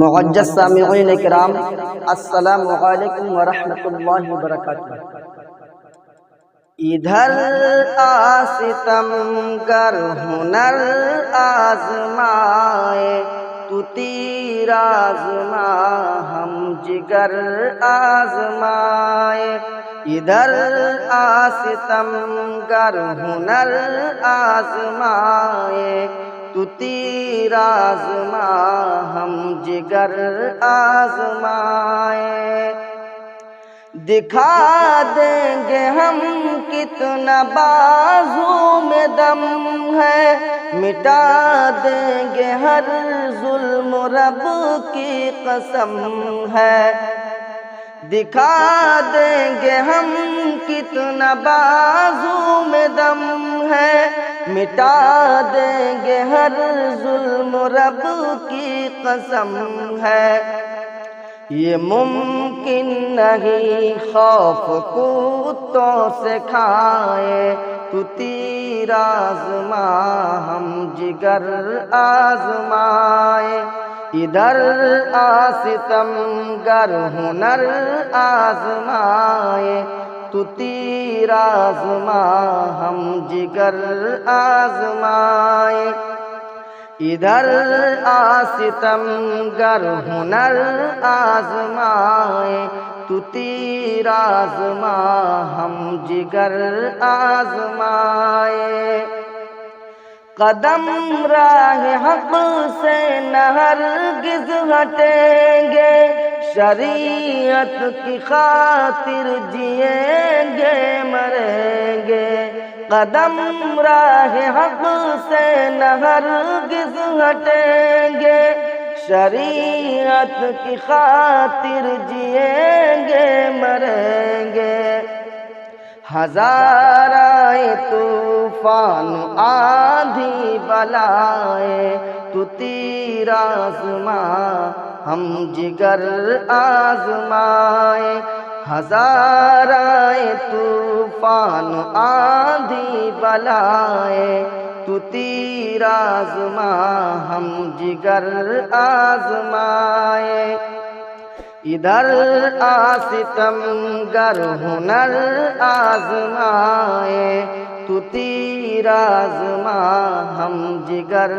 معزز سامعین کرام، السلام علیکم ورحمۃ اللہ وبرکاتہ۔ ادھر ستم گر ہنر آزمائے، تو تیر آزما ہم جگر آزمائے۔ ادھر ستم گر ہنر آزمائے، تو تیر آزما ہم جگر آزمائے۔ دکھا دیں گے ہم کتنا بازو میں دم ہے، مٹا دیں گے ہر ظلم رب کی قسم ہے۔ دکھا دیں گے ہم کتنا بازو میں دم ہے، مٹا دیں گے ہر ظلم رب کی قسم ہے۔ یہ ممکن نہیں خوف کتوں سے کھائے، تو تیر آزما ہم جگر آزمائے۔ ادھر ستم گر ہنر آزمائے، تو تیر آزما ہم جگر آزمائے۔ ادھر ستم گر ہنر آزمائے، تو تیر آزما ہم جگر آزمائے۔ قدم راہ حق سے نہ ہرگز ہٹیں گے، شریعت کی خاطر جئیں گے مریں گے۔ قدم راہ حق سے نہ ہرگز ہٹیں گے، شریعت کی خاطر جئیں گے مریں گے۔ ہزار آئے طوفان آندھی بلائے، تو تیر آزما ہم جگر آزمائے۔ ہزار آئے طوفان آندھی بلائے، تو تیر آزما ہم جگر آزمائے۔ ادھر ستم گر ہنر آزمائے، تو تیر آزما ہم جگر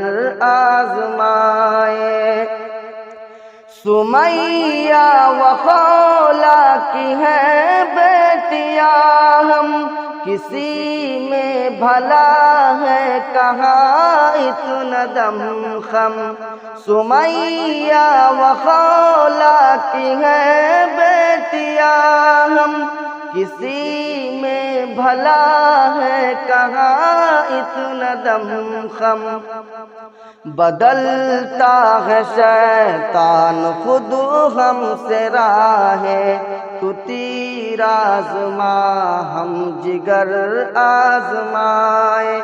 آزمائے۔ سمیہ و خولا کی ہے بیٹیاں ہم، کسی میں بھلا ہے کہاں اتنا دم خم۔ سمیہ و خولا کی ہے بیٹیاں ہم، کسی میں بھلا ہے کہاں اتنا دم خم۔ بدلتا ہے شیطان خود ہم سے راہیں، تو تیر آزما ہم جگر آزمائے۔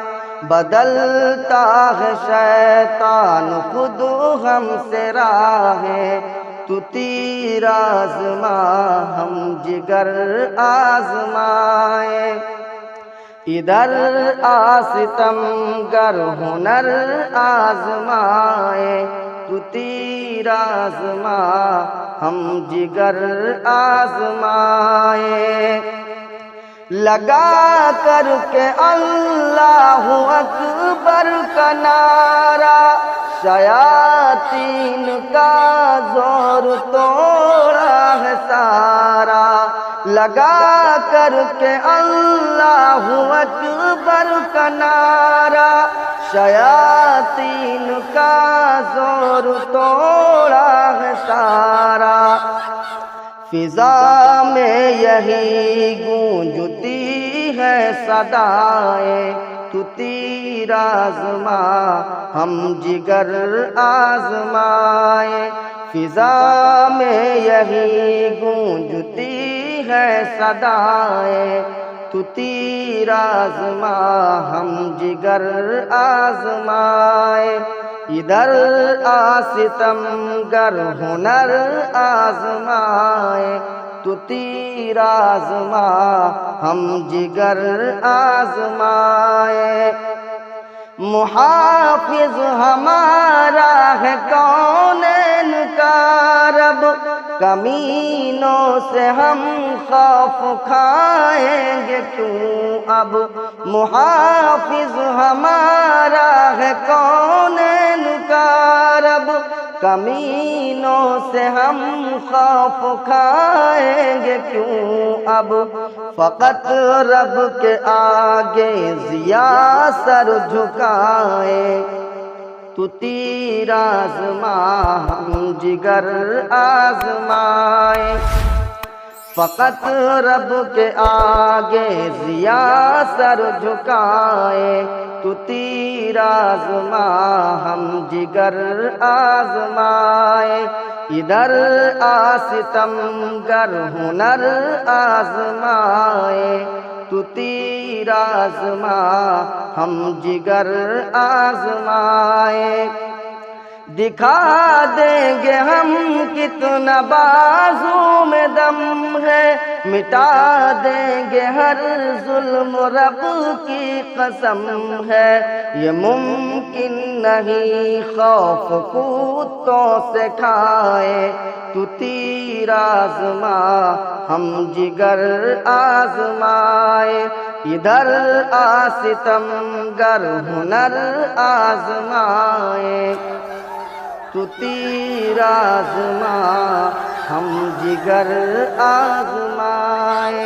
بدلتا ہے شیطان خود ہم سے راہیں، تو تیر آزما ہم جگر آزمائے۔ ادھر ستم گر ہنر آزمائے، تو تیر آزما ہم جگر آزمائے۔ لگا کر کے اللہ اکبر کا نعرہ، شیاطین کا زور توڑا ہے سارا۔ لگا کر کے اللہ اکبر کا نعرہ، شیاطین کا زور توڑا ہے سارا۔ فضا میں یہی گونجتی ہے صدائیں، تو تیر آزما ہم جگر آزمائے۔ فضا میں یہی گونجتی ہے صدائیں، تو تیر آزما ہم جگر آزمائے ادھر ستم گر ہنر آزمائے تو تیر آزما ہم جگر آزمائے محافظ ہمارا ہے کونین کا رب کمینوں سے ہم خوف کھائیں گے کیوں اب محافظ ہمارا ہے کونین کا رب کمینوں سے ہم خوف کھائیں گے کیوں اب فقط رب کے آگے ضیا سر جھکائے تو تیر آزما ہم جگر آزمائے فقط رب کے آگے ضیا سر جھکائے تو تیر آزما ہم جگر آزمائے ادھر ستم گر ہنر آزمائے تو تیر آزما ہم جگر آزمائے دکھا دیں گے ہم کتنا بازو میں دم ہے مٹا دیں گے ہر ظلم رب کی قسم ہے یہ ممکن نہیں خوف کتوں سے کھائے تو تیر آزما ہم جگر آزمائے ادھر ستم گر ہنر آزمائے تو تیر آزما ہم جگر آزمائے